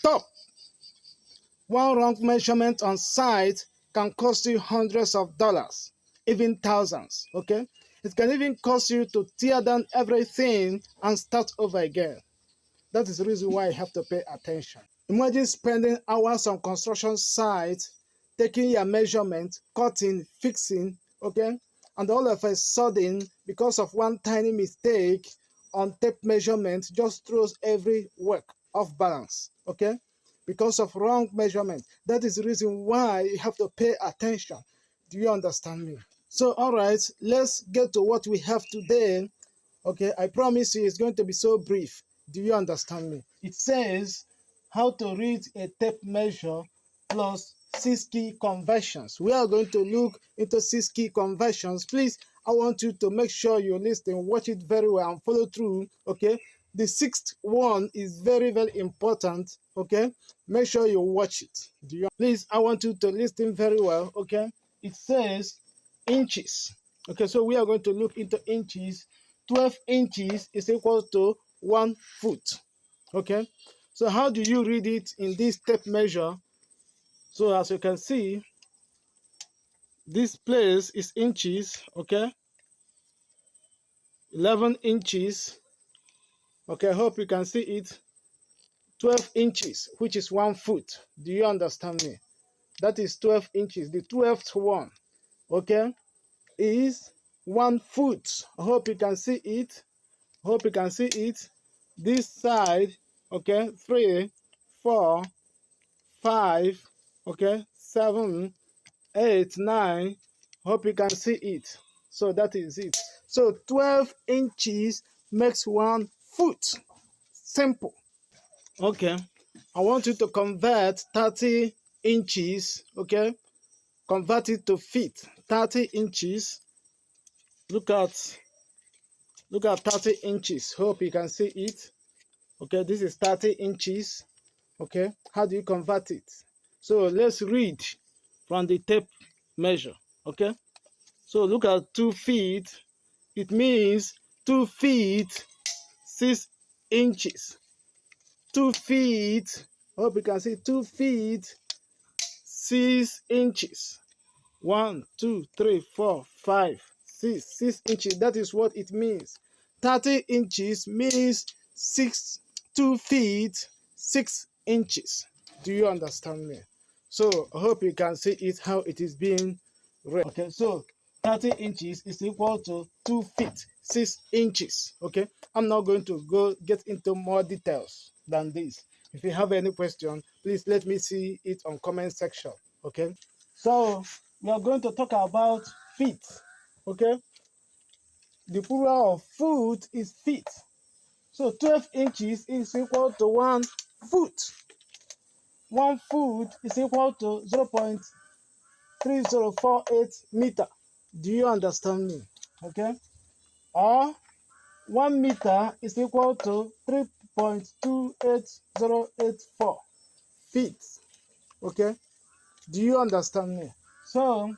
Stop. One wrong measurement on site can cost you hundreds of dollars, even thousands, okay? It can even cost you to tear down everything and start over again. That is the reason why you have to pay attention. Imagine spending hours on construction sites, taking your measurement, cutting, fixing, okay? And all of a sudden, because of one tiny mistake on tape measurement, just throws every work off balance, okay? Because of wrong measurement. That is the reason why you have to pay attention. Do you understand me? So, all right, let's get to what we have today. Okay, I promise you it's going to be so brief. Do you understand me? It says how to read a tape measure plus 6 key conversions. We are going to look into 6 key conversions. Please, I want you to make sure you listen, watch it very well and follow through, okay? The 6th one is very, very important, okay? Make sure you watch it. Please, I want you to listen very well, okay? It says inches. Okay, so we are going to look into inches. 12 inches is equal to 1 foot. Okay, so how do you read it in this tape measure? So as you can see, this place is inches, okay? 11 inches. Okay, I hope you can see it. 12 inches, which is 1 foot. Do you understand me? That is 12 inches. The 12th one, okay, is 1 foot. I hope you can see it. Hope you can see it. This side, okay, 3, 4, 5, okay, 7, 8, 9. Hope you can see it. So that is it. So 12 inches makes 1 foot. Simple. Okay, I want you to convert 30 inches, okay, convert it to feet. 30 inches. Look at 30 inches. Hope you can see it. Okay, this is 30 inches. Okay, how do you convert it? So let's read from the tape measure. Okay, so look at 2 feet. It means 2 feet 6 inches. 2 feet, hope you can see 2 feet 6 inches. 1, 2, 3, 4, 5, 6 inches. That is what it means. 30 inches means 2 feet 6 inches. Do you understand me? So I hope you can see it how it is being read. Okay, so 30 inches is equal to 2 feet 6 inches. Okay, I'm not going to go get into more details than this. If you have any question, please let me see it on comment section. Okay, so we are going to talk about feet. Okay, the plural of foot is feet. So 12 inches is equal to 1 foot. 1 foot is equal to 0.3048 meter. Do you understand me? Okay. Or 1 meter is equal to 3.28084 feet. Okay. Do you understand me? So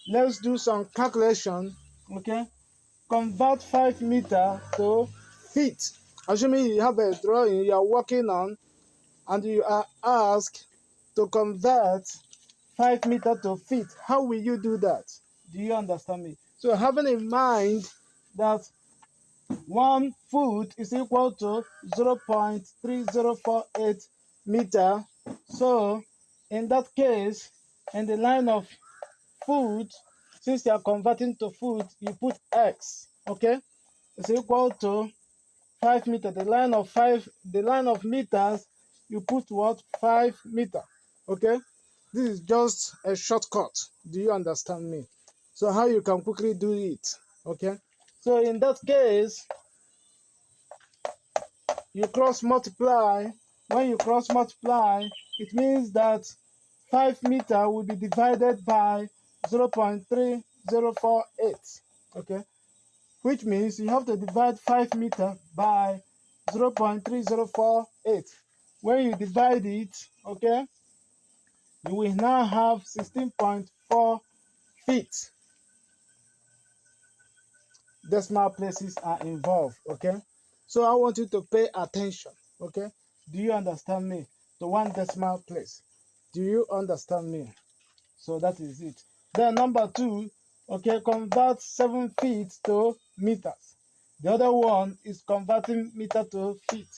let's do some calculation. Okay. Convert 5 meter to feet. Assuming you have a drawing you are working on and you are asked to convert 5 meter to feet, how will you do that? Do you understand me? So having in mind that 1 foot is equal to 0.3048 meter, so in that case, in the line of foot, since you are converting to foot, you put x, okay? It's equal to 5 meter. The line of meters, you put what? 5 meter. Okay, this is just a shortcut. Do you understand me? So how you can quickly do it? Okay, so in that case, you cross multiply. When you cross multiply, it means that 5 meter will be divided by 0.3048. Okay, which means you have to divide 5 meter by 0.3048. When you divide it, okay, you will now have 16.4 feet. Decimal places are involved, okay? So I want you to pay attention, okay? Do you understand me? to 1 decimal place. Do you understand me? So that is it. Then number 2, okay, convert 7 feet to meters. The other one is converting meter to feet.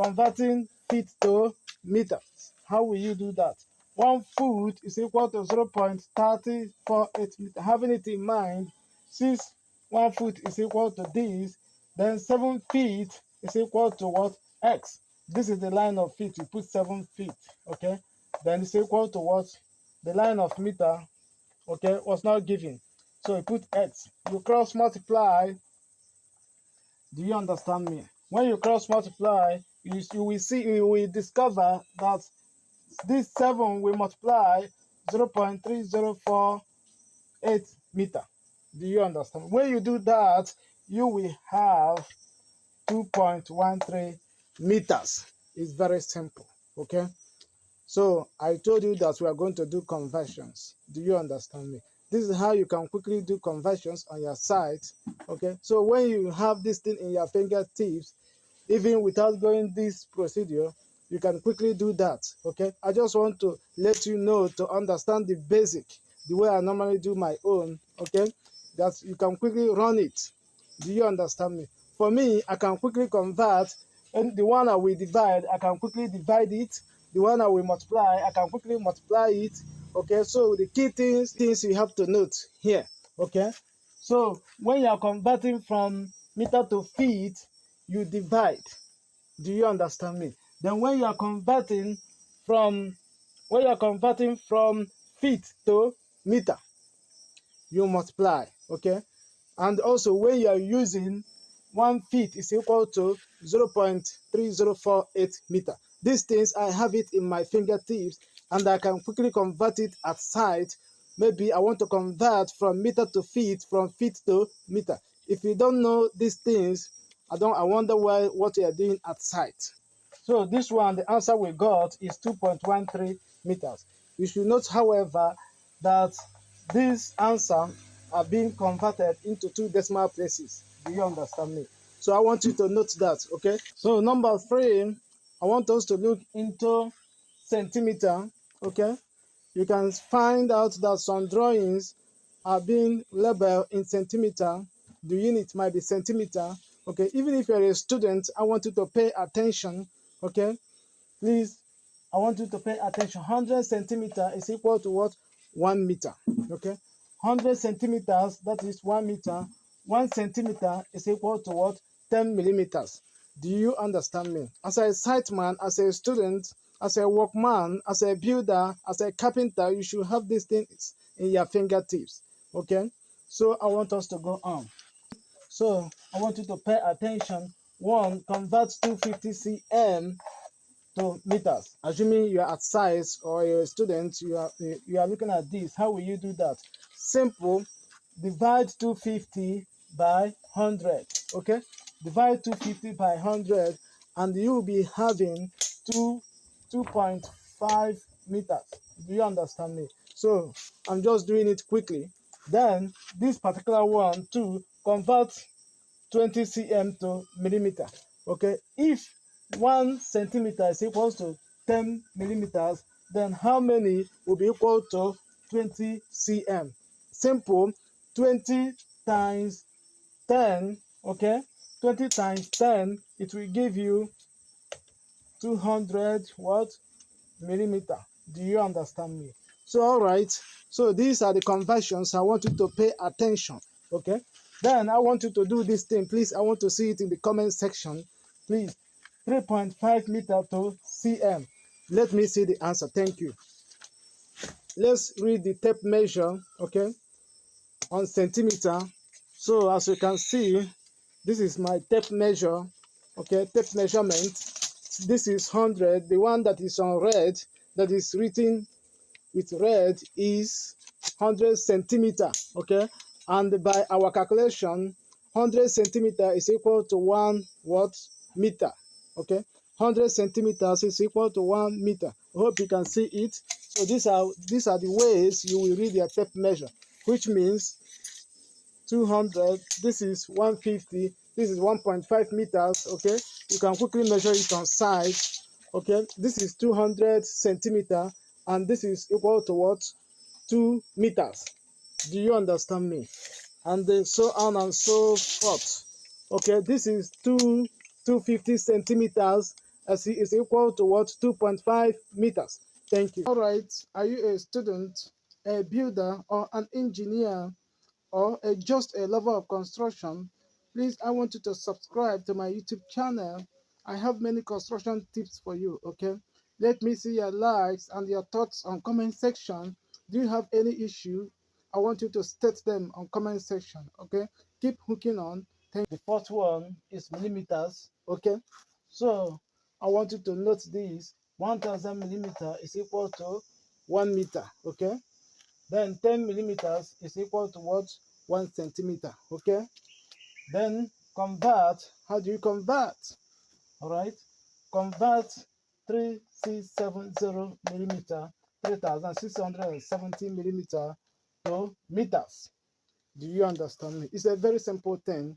Converting feet to meters. How will you do that? 1 foot is equal to 0.348 meters. Having it in mind, since 1 foot is equal to this, then 7 feet is equal to what? X. This is the line of feet. You put 7 feet, okay? Then it's equal to what? The line of meter, okay, was not given. So you put X. You cross multiply. Do you understand me? When you cross multiply, you will discover that this 7 will multiply 0.3048 meter. Do you understand? When you do that, you will have 2.13 meters. It's very simple, okay? So I told you that we are going to do conversions. Do you understand me? This is how you can quickly do conversions on your site, okay? So when you have this thing in your fingertips, even without going this procedure, you can quickly do that, okay? I just want to let you know to understand the basic, the way I normally do my own, okay? That you can quickly run it. Do you understand me? For me, I can quickly convert, and the one I will divide, I can quickly divide it. The one I will multiply, I can quickly multiply it, okay? So the key things you have to note here, okay? So when you are converting from meter to feet, you divide. Do you understand me? Then when you are converting from feet to meter, you multiply, okay? And also when you are using 1 feet is equal to 0.3048 meter. These things, I have it in my fingertips and I can quickly convert it at site. Maybe I want to convert from meter to feet, from feet to meter. If you don't know these things, I wonder what you are doing at site. So this one, the answer we got is 2.13 meters. You should note, however, that this answer are being converted into 2 decimal places. Do you understand me? So I want you to note that, okay? So number 3, I want us to look into centimeter, okay? You can find out that some drawings are being labeled in centimeter. The unit might be centimeter, okay? Even if you're a student, I want you to pay attention, okay? Please, I want you to pay attention. 100 centimeter is equal to what? 1 meter, okay? 100 centimeters, that is 1 meter. 1 centimeter is equal to what? 10 millimeters. Do you understand me? As a siteman, as a student, as a workman, as a builder, as a carpenter, you should have these things in your fingertips, okay? So I want us to go on. So I want you to pay attention. 1, convert 250 cm to meters. Assuming you are at site or you're a student, you are looking at this. How will you do that? Simple. Divide 250 by 100, okay? Divide 250 by 100 and you will be having 2.5 meters. Do you understand me? So I'm just doing it quickly. Then this particular one to convert 20 cm to millimeter, okay? If 1 centimeter is equal to 10 millimeters, then how many will be equal to 20 cm? Simple. 20 times 10, okay? 20 times 10, it will give you 200 what? Millimeter. Do you understand me? So all right, so these are the conversions. I want you to pay attention, okay? Then I want you to do this thing, please. I want to see it in the comment section, please. 3.5 meter to cm. Let me see the answer. Thank you. Let's read the tape measure, okay, on centimeter. So as you can see, this is my tape measure, okay, tape measurement. This is 100. The one that is on red, that is written with red, is 100 centimeter, okay? And by our calculation, 100 centimeter is equal to 1 what? Meter, okay? 100 centimeters is equal to 1 meter. I hope you can see it. So these are the ways you will read your tape measure, which means 200, this is 150, this is 1.5 meters, okay? You can quickly measure it on site, Okay, this is 200 centimeter, and this is equal to what? 2 meters. Do you understand me? And then so on and so forth. Okay, this is 250 centimeters, as it is equal to what? 2.5 meters. Thank you. All right, are you a student, a builder, or an engineer, or just a lover of construction? Please, I want you to subscribe to my YouTube channel. I have many construction tips for you. Okay, let me see your likes and your thoughts on comment section. Do you have any issue? I want you to state them on comment section. Okay, keep hooking on. The fourth one is millimeters. Okay, so I want you to note this: 1000 millimeter is equal to 1 meter. Okay, then 10 millimeters is equal to what? 1 centimeter. Okay, then convert. How do you convert? All right, convert 3670 millimeter, 3670 millimeter to meters. Do you understand me? It's a very simple thing.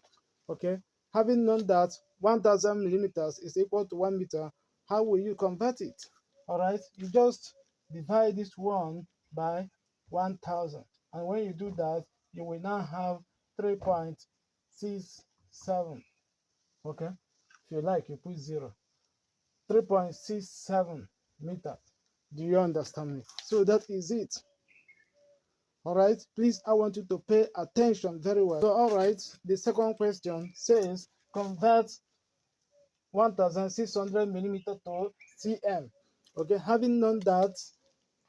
Okay, having known that 1000 millimeters is equal to 1 meter, how will you convert it? All right, you just divide this one by 1000, and when you do that, you will now have 3.67. Okay, if you like, you put 0. 3.67 meters. Do you understand me? So that is it. All right, please, I want you to pay attention very well. So, all right, the second question says convert 1600 millimeter to cm. Okay, having known that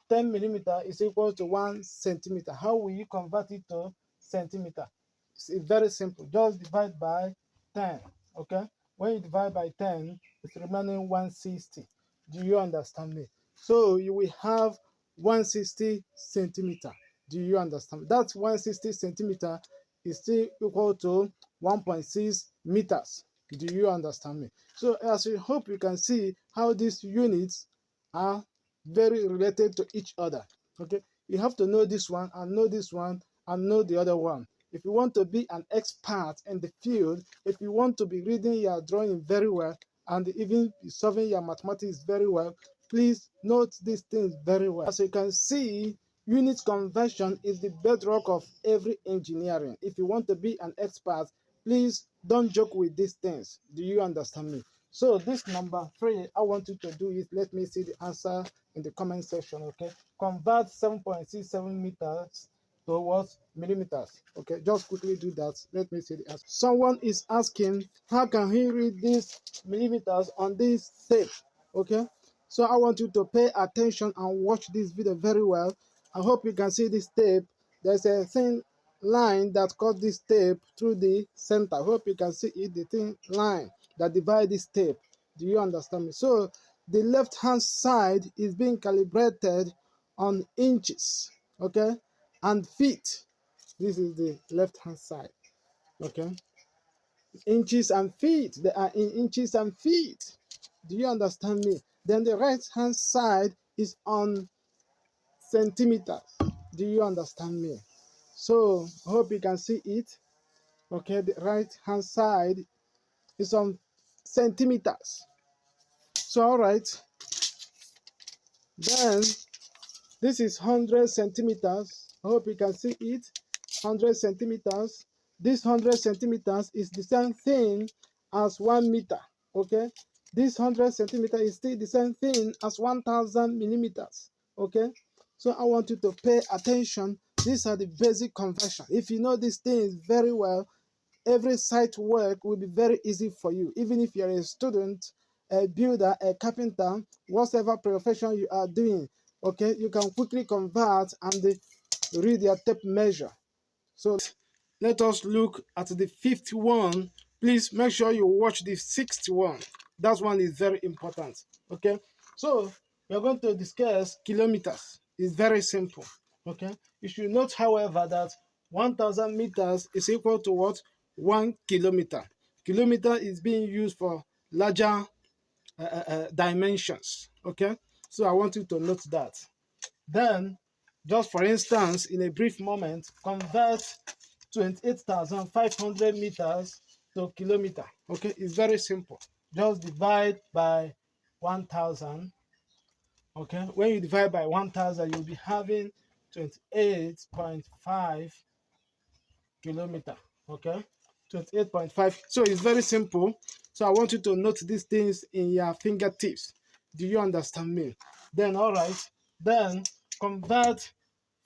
10 millimeter is equal to 1 centimeter, how will you convert it to centimeter? It's very simple. Just divide by 10. Okay, when you divide by 10, it's remaining 160. Do you understand me? So you will have 160 centimeter. Do you understand? That 160 centimeter is still equal to 1.6 meters. Do you understand me? So as we hope you can see how these units are very related to each other. Okay, you have to know this one and know this one and know the other one. If you want to be an expert in the field, if you want to be reading your drawing very well and even solving your mathematics very well, please note these things very well. As you can see, unit conversion is the bedrock of every engineering. If you want to be an expert, please don't joke with these things. Do you understand me? So this number 3, I want you to do is, let me see the answer in the comment section. Okay, convert 7.67 meters to what? Millimeters. Okay, just quickly do that. Let me see the answer. Someone is asking, how can he read these millimeters on this tape? Okay, so I want you to pay attention and watch this video very well. I hope you can see this tape. There's a thin line that cut this tape through the center. I hope you can see it, the thin line that divide this tape. Do you understand me? So the left hand side is being calibrated on inches, okay, and feet. This is the left hand side. Okay, inches and feet, they are in inches and feet. Do you understand me? Then the right hand side is on centimeters. Do you understand me? So I hope you can see it. Okay, the right hand side is on centimeters. So all right, then this is 100 centimeters. I hope you can see it. 100 centimeters. This 100 centimeters is the same thing as 1 meter. Okay, this 100 centimeter is still the same thing as 1000 millimeters. Okay, so I want you to pay attention. These are the basic conversion. If you know these things very well, every site work will be very easy for you. Even if you're a student, a builder, a carpenter, whatever profession you are doing, okay, you can quickly convert and read your tape measure. So let us look at the fifth one. Please make sure you watch the sixth one. That one is very important. Okay, so we are going to discuss kilometers. It's very simple. Okay, you should note, however, that 1000 meters is equal to what? 1 kilometer. Kilometer is being used for larger dimensions. Okay, so I want you to note that. Then, just for instance, in a brief moment, convert 28,500 meters to kilometer. Okay, it's very simple. Just divide by 1000. Okay, when you divide by 1000, you'll be having 28.5 kilometer. Okay, 28.5. So it's very simple. So I want you to note these things in your fingertips. Do you understand me? Then all right, then convert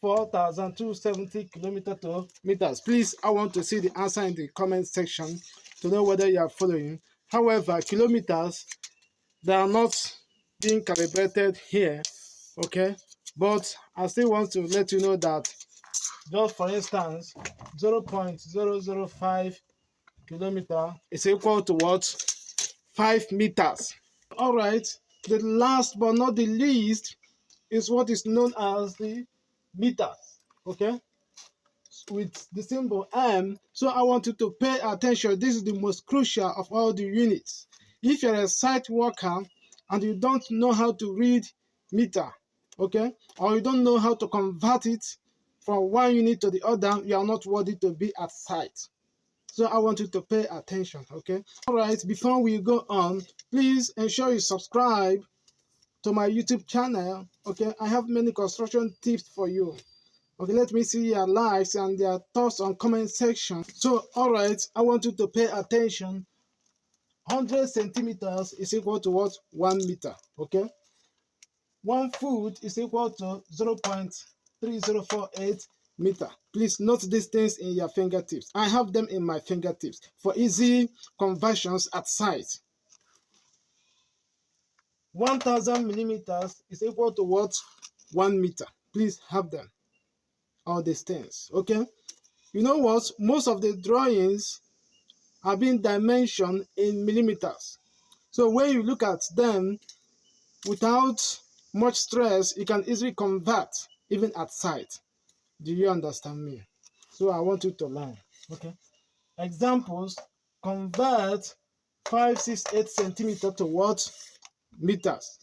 4,270 kilometers to meters. Please, I want to see the answer in the comment section to know whether you are following. However, kilometers, they are not being calibrated here, okay? But I still want to let you know that, just for instance, 0.005 kilometer is equal to what? 5 meters. All right, the last but not the least is what is known as the meters, okay, with the symbol M. So I want you to pay attention. This is the most crucial of all the units. If you're a site worker and you don't know how to read meter, okay, or you don't know how to convert it from one unit to the other, you are not worthy to be at site. So I want you to pay attention, okay? All right, before we go on, please ensure you subscribe to my YouTube channel, okay? I have many construction tips for you. Okay, let me see your likes and your thoughts on comment section. So, all right, I want you to pay attention. 100 centimeters is equal to what? 1 meter, okay? 1 foot is equal to 0.3048 meter. Please note these things in your fingertips. I have them in my fingertips for easy conversions at site. 1000 millimeters is equal to what? 1 meter. Please have them, all these things, okay? You know what? Most of the drawings are being dimensioned in millimeters. So when you look at them without much stress, you can easily convert even at site. Do you understand me? So I want you to learn, okay? Examples: convert 568 centimeters to what? Meters.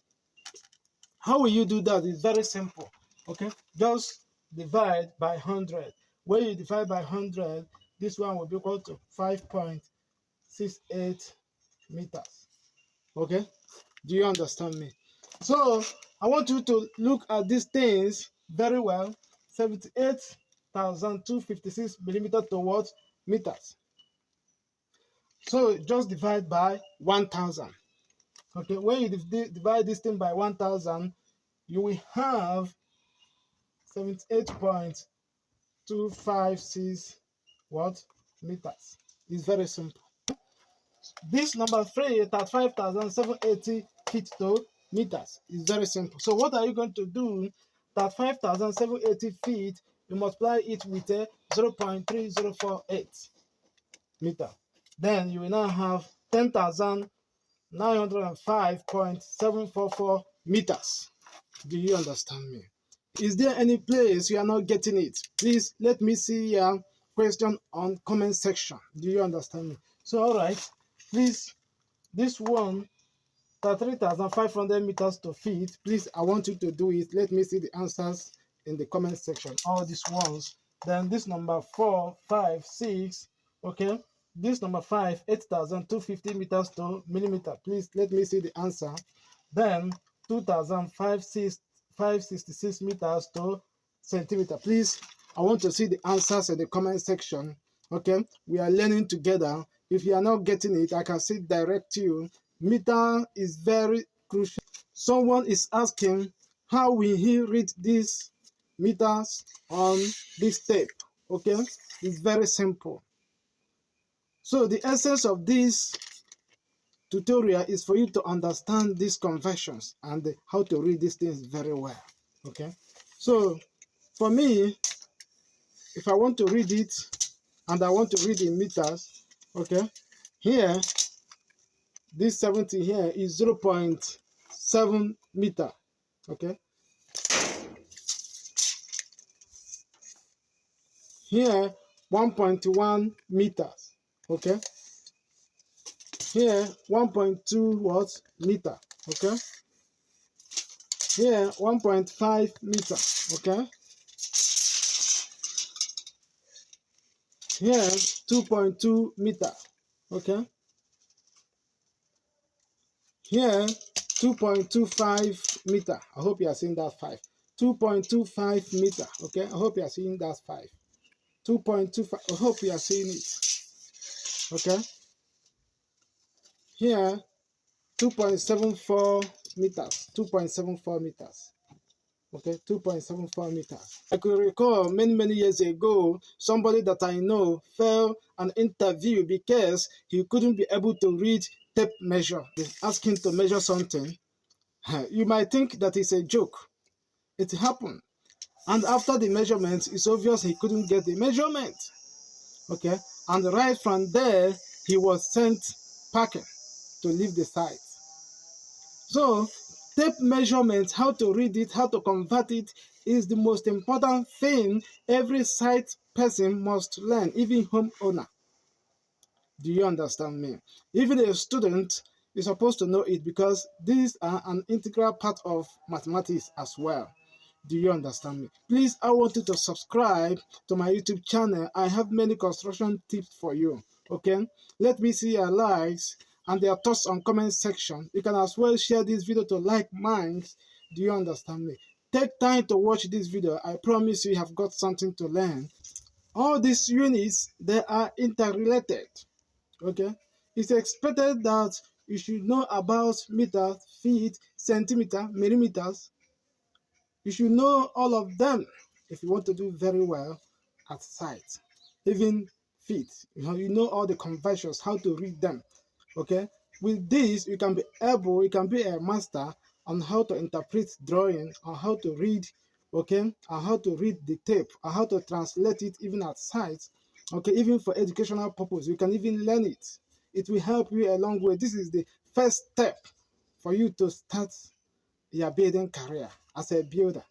How will you do that? It's very simple, okay? Just divide by 100. When you divide by 100, this one will be equal to 5.68 meters, okay? Do you understand me? So I want you to look at these things very well. 78,256 millimeters towards meters. So just divide by 1,000. Okay, when you divide this thing by 1,000, you will have 78.256 what? Meters. It's very simple. This number 3, 35,780 feet to meters, is very simple. So what are you going to do? That 5,780 feet, you multiply it with a 0.3048 meter. Then you will now have 10,905.744 meters. Do you understand me? Is there any place you are not getting it? Please let me see your question on comment section. Do you understand me? So all right, please, this one, 33,500 meters to feet. Please, I want you to do it. Let me see the answers in the comment section. All these ones. Then this number 4, 5, 6. Okay. This number 5, 8,250 meters to millimeter. Please let me see the answer. Then 2,566 meters to centimeter. Please, I want to see the answers in the comment section. Okay. We are learning together. If you are not getting it, I can see direct you. Meter is very crucial. Someone is asking, how will he read these meters on this tape? Okay, it's very simple. So the essence of this tutorial is for you to understand these conversions and how to read these things very well. Okay, so for me, if I want to read it and I want to read in meters, okay, here, this 70 here is 0.7 meter, okay? Here, 1.1 meters, okay? Here, 1.2 what? Meter, okay? Here, 1.5 meter, okay? Here, 2.2 meter, okay? Here, 2.25 meter. I hope you are seeing that 5. 2.25 meter. Okay, I hope you are seeing that 5. 2.25. I hope you are seeing it. Okay, here 2.74 meters. 2.74 meters. Okay, 2.74 meters. I could recall many years ago, somebody that I know failed an interview because he couldn't be able to read tape measure. They asked him to measure something. You might think that it's a joke. It happened. And after the measurement, it's obvious he couldn't get the measurement. Okay, and right from there, he was sent packing to leave the site. So, tape measurement, how to read it, how to convert it, is the most important thing every site person must learn, even homeowner. Do you understand me? Even a student is supposed to know it because these are an integral part of mathematics as well. Do you understand me? Please, I want you to subscribe to my YouTube channel. I have many construction tips for you. Okay? Let me see your likes and their thoughts on comment section. You can as well share this video to like minds. Do you understand me? Take time to watch this video. I promise you have got something to learn. All these units, they are interrelated. Okay? It's expected that you should know about meters, feet, centimeter, millimeters. You should know all of them if you want to do very well at site. Even feet, you know all the conversions, how to read them. Okay, with this you can be able, you can be a master on how to interpret drawing, on how to read, okay, on how to read the tape, on how to translate it even at site. Okay, even for educational purpose, you can even learn it. It will help you a long way. This is the first step for you to start your building career as a builder.